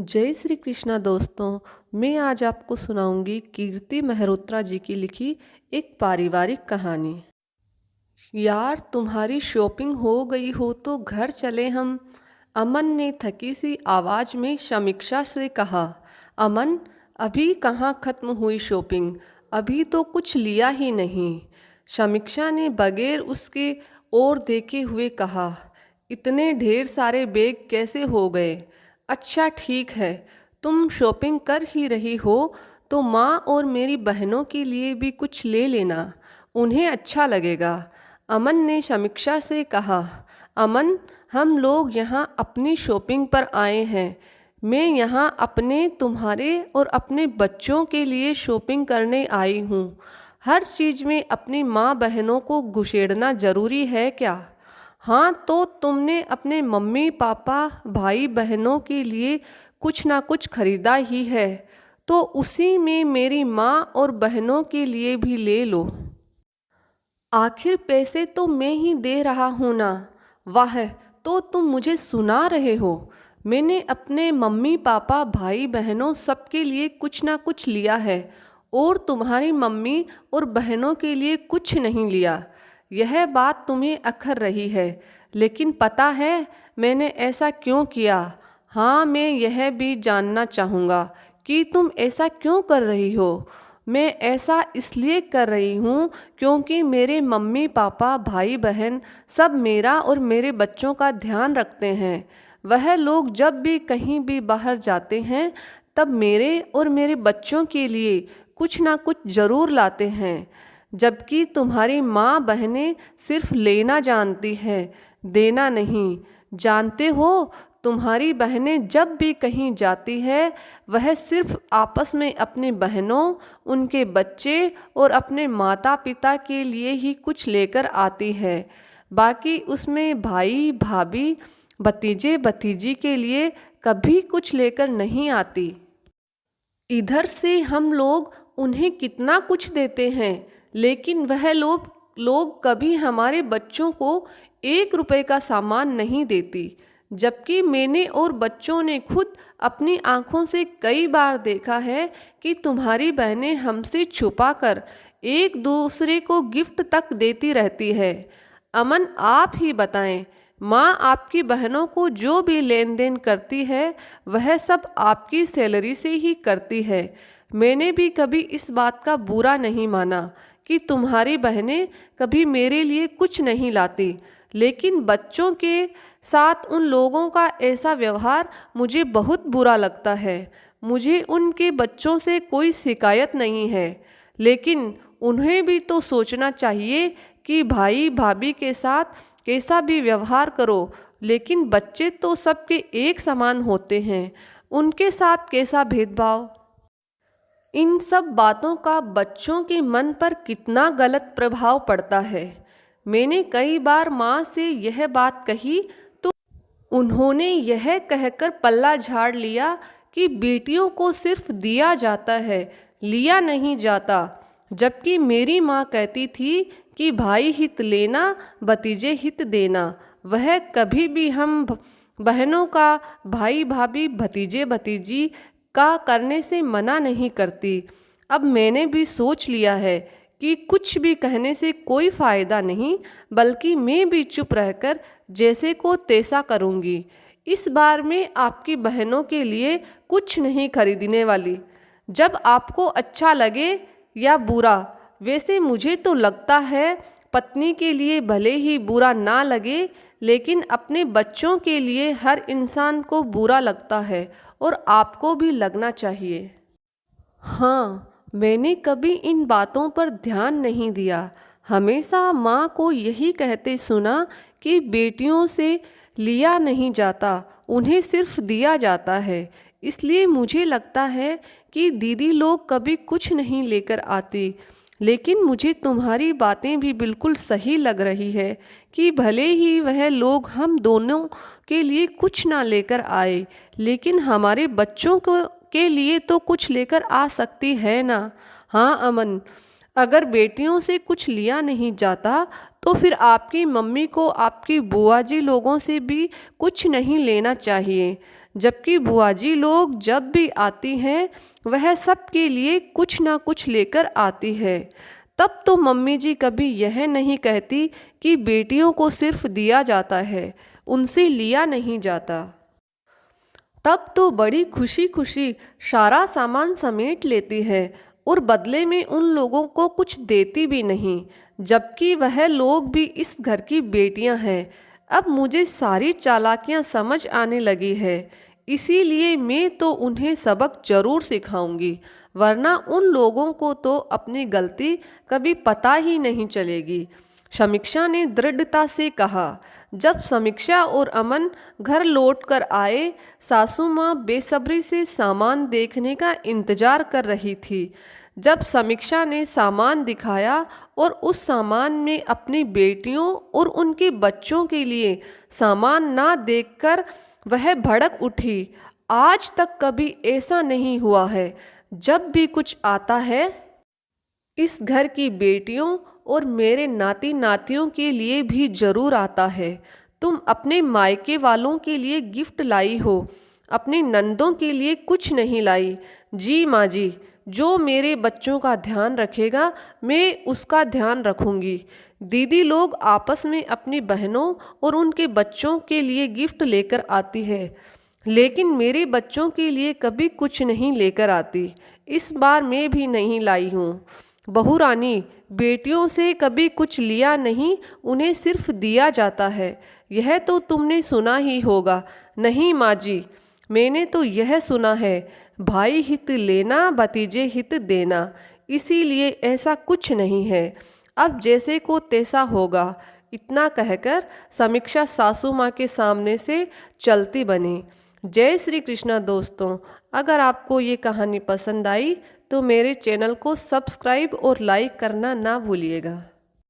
जय श्री कृष्णा दोस्तों। मैं आज आपको सुनाऊंगी कीर्ति मेहरोत्रा जी की लिखी एक पारिवारिक कहानी। यार तुम्हारी शॉपिंग हो गई हो तो घर चले हम। अमन ने थकी सी आवाज़ में समीक्षा से कहा। अमन, अभी कहाँ ख़त्म हुई शॉपिंग, अभी तो कुछ लिया ही नहीं। समीक्षा ने बगैर उसके ओर देखे हुए कहा। इतने ढेर सारे बैग कैसे हो गए? अच्छा ठीक है, तुम शॉपिंग कर ही रही हो तो माँ और मेरी बहनों के लिए भी कुछ ले लेना, उन्हें अच्छा लगेगा। अमन ने समीक्षा से कहा। अमन, हम लोग यहाँ अपनी शॉपिंग पर आए हैं। मैं यहाँ अपने, तुम्हारे और अपने बच्चों के लिए शॉपिंग करने आई हूँ। हर चीज़ में अपनी माँ बहनों को घुसेड़ना ज़रूरी है क्या? हाँ तो तुमने अपने मम्मी पापा भाई बहनों के लिए कुछ ना कुछ खरीदा ही है, तो उसी में मेरी माँ और बहनों के लिए भी ले लो। आखिर पैसे तो मैं ही दे रहा हूँ ना। वाह, तो तुम मुझे सुना रहे हो। मैंने अपने मम्मी पापा भाई बहनों सबके लिए कुछ ना कुछ लिया है और तुम्हारी मम्मी और बहनों के लिए कुछ नहीं लिया। यह बात तुम्हें अखर रही है, लेकिन पता है मैंने ऐसा क्यों किया? हाँ, मैं यह भी जानना चाहूँगा कि तुम ऐसा क्यों कर रही हो। मैं ऐसा इसलिए कर रही हूँ क्योंकि मेरे मम्मी पापा भाई बहन सब मेरा और मेरे बच्चों का ध्यान रखते हैं। वह लोग जब भी कहीं भी बाहर जाते हैं तब मेरे और मेरे बच्चों के लिए कुछ ना कुछ ज़रूर लाते हैं, जबकि तुम्हारी माँ बहनें सिर्फ लेना जानती है, देना नहीं। जानते हो, तुम्हारी बहनें जब भी कहीं जाती है वह सिर्फ आपस में अपनी बहनों, उनके बच्चे और अपने माता पिता के लिए ही कुछ लेकर आती है। बाकी उसमें भाई भाभी भतीजे भतीजी के लिए कभी कुछ लेकर नहीं आती। इधर से हम लोग उन्हें कितना कुछ देते हैं, लेकिन वह लोग कभी हमारे बच्चों को 1 रुपए का सामान नहीं देती, जबकि मैंने और बच्चों ने खुद अपनी आँखों से कई बार देखा है कि तुम्हारी बहनें हमसे छुपाकर एक दूसरे को गिफ्ट तक देती रहती है। अमन, आप ही बताएं, माँ आपकी बहनों को जो भी लेन देन करती है वह सब आपकी सैलरी से ही करती है। मैंने भी कभी इस बात का बुरा नहीं माना कि तुम्हारी बहनें कभी मेरे लिए कुछ नहीं लाती, लेकिन बच्चों के साथ उन लोगों का ऐसा व्यवहार मुझे बहुत बुरा लगता है। मुझे उनके बच्चों से कोई शिकायत नहीं है, लेकिन उन्हें भी तो सोचना चाहिए कि भाई भाभी के साथ कैसा भी व्यवहार करो, लेकिन बच्चे तो सबके एक समान होते हैं, उनके साथ कैसा भेदभाव। इन सब बातों का बच्चों के मन पर कितना गलत प्रभाव पड़ता है। मैंने कई बार माँ से यह बात कही तो उन्होंने यह कहकर पल्ला झाड़ लिया कि बेटियों को सिर्फ दिया जाता है, लिया नहीं जाता। जबकि मेरी माँ कहती थी कि भाई हित लेना, भतीजे हित देना। वह कभी भी हम बहनों का, भाई भाभी भतीजे भतीजी का करने से मना नहीं करती। अब मैंने भी सोच लिया है कि कुछ भी कहने से कोई फ़ायदा नहीं, बल्कि मैं भी चुप रहकर जैसे को तैसा करूँगी। इस बार मैं आपकी बहनों के लिए कुछ नहीं खरीदने वाली, जब आपको अच्छा लगे या बुरा। वैसे मुझे तो लगता है पत्नी के लिए भले ही बुरा ना लगे, लेकिन अपने बच्चों के लिए हर इंसान को बुरा लगता है और आपको भी लगना चाहिए। हाँ, मैंने कभी इन बातों पर ध्यान नहीं दिया। हमेशा माँ को यही कहते सुना कि बेटियों से लिया नहीं जाता, उन्हें सिर्फ दिया जाता है। इसलिए मुझे लगता है कि दीदी लोग कभी कुछ नहीं लेकर आती। लेकिन मुझे तुम्हारी बातें भी बिल्कुल सही लग रही है कि भले ही वह लोग हम दोनों के लिए कुछ ना लेकर आए, लेकिन हमारे बच्चों को के लिए तो कुछ लेकर आ सकती है ना। हाँ अमन, अगर बेटियों से कुछ लिया नहीं जाता तो फिर आपकी मम्मी को आपकी बुआ जी लोगों से भी कुछ नहीं लेना चाहिए। जबकि बुआ जी लोग जब भी आती हैं वह सबके लिए कुछ ना कुछ लेकर आती है। तब तो मम्मी जी कभी यह नहीं कहती कि बेटियों को सिर्फ दिया जाता है, उनसे लिया नहीं जाता। तब तो बड़ी खुशी खुशी सारा सामान समेट लेती है और बदले में उन लोगों को कुछ देती भी नहीं, जबकि वह लोग भी इस घर की बेटियां हैं। अब मुझे सारी चालाकियां समझ आने लगी है, इसीलिए मैं तो उन्हें सबक जरूर सिखाऊंगी, वरना उन लोगों को तो अपनी गलती कभी पता ही नहीं चलेगी। समीक्षा ने दृढ़ता से कहा। जब समीक्षा और अमन घर लौटकर आए, सासू माँ बेसब्री से सामान देखने का इंतजार कर रही थी। जब समीक्षा ने सामान दिखाया और उस सामान में अपनी बेटियों और उनके बच्चों के लिए सामान ना देखकर वह भड़क उठी। आज तक कभी ऐसा नहीं हुआ है। जब भी कुछ आता है इस घर की बेटियों और मेरे नाती नातियों के लिए भी जरूर आता है। तुम अपने मायके वालों के लिए गिफ्ट लाई हो, अपनी नंदों के लिए कुछ नहीं लाई। जी माँ जी, जो मेरे बच्चों का ध्यान रखेगा मैं उसका ध्यान रखूंगी। दीदी लोग आपस में अपनी बहनों और उनके बच्चों के लिए गिफ्ट लेकर आती है, लेकिन मेरे बच्चों के लिए कभी कुछ नहीं लेकर आती। इस बार मैं भी नहीं लाई हूँ। बहू रानी, बेटियों से कभी कुछ लिया नहीं, उन्हें सिर्फ दिया जाता है। यह तो तुमने सुना ही होगा। नहीं माँ जी, मैंने तो यह सुना है, भाई हित लेना भतीजे हित देना। इसीलिए ऐसा कुछ नहीं है। अब जैसे को तैसा होगा। इतना कहकर समीक्षा सासू माँ के सामने से चलती बनी। जय श्री कृष्णा दोस्तों, अगर आपको ये कहानी पसंद आई तो मेरे चैनल को सब्सक्राइब और लाइक करना ना भूलिएगा।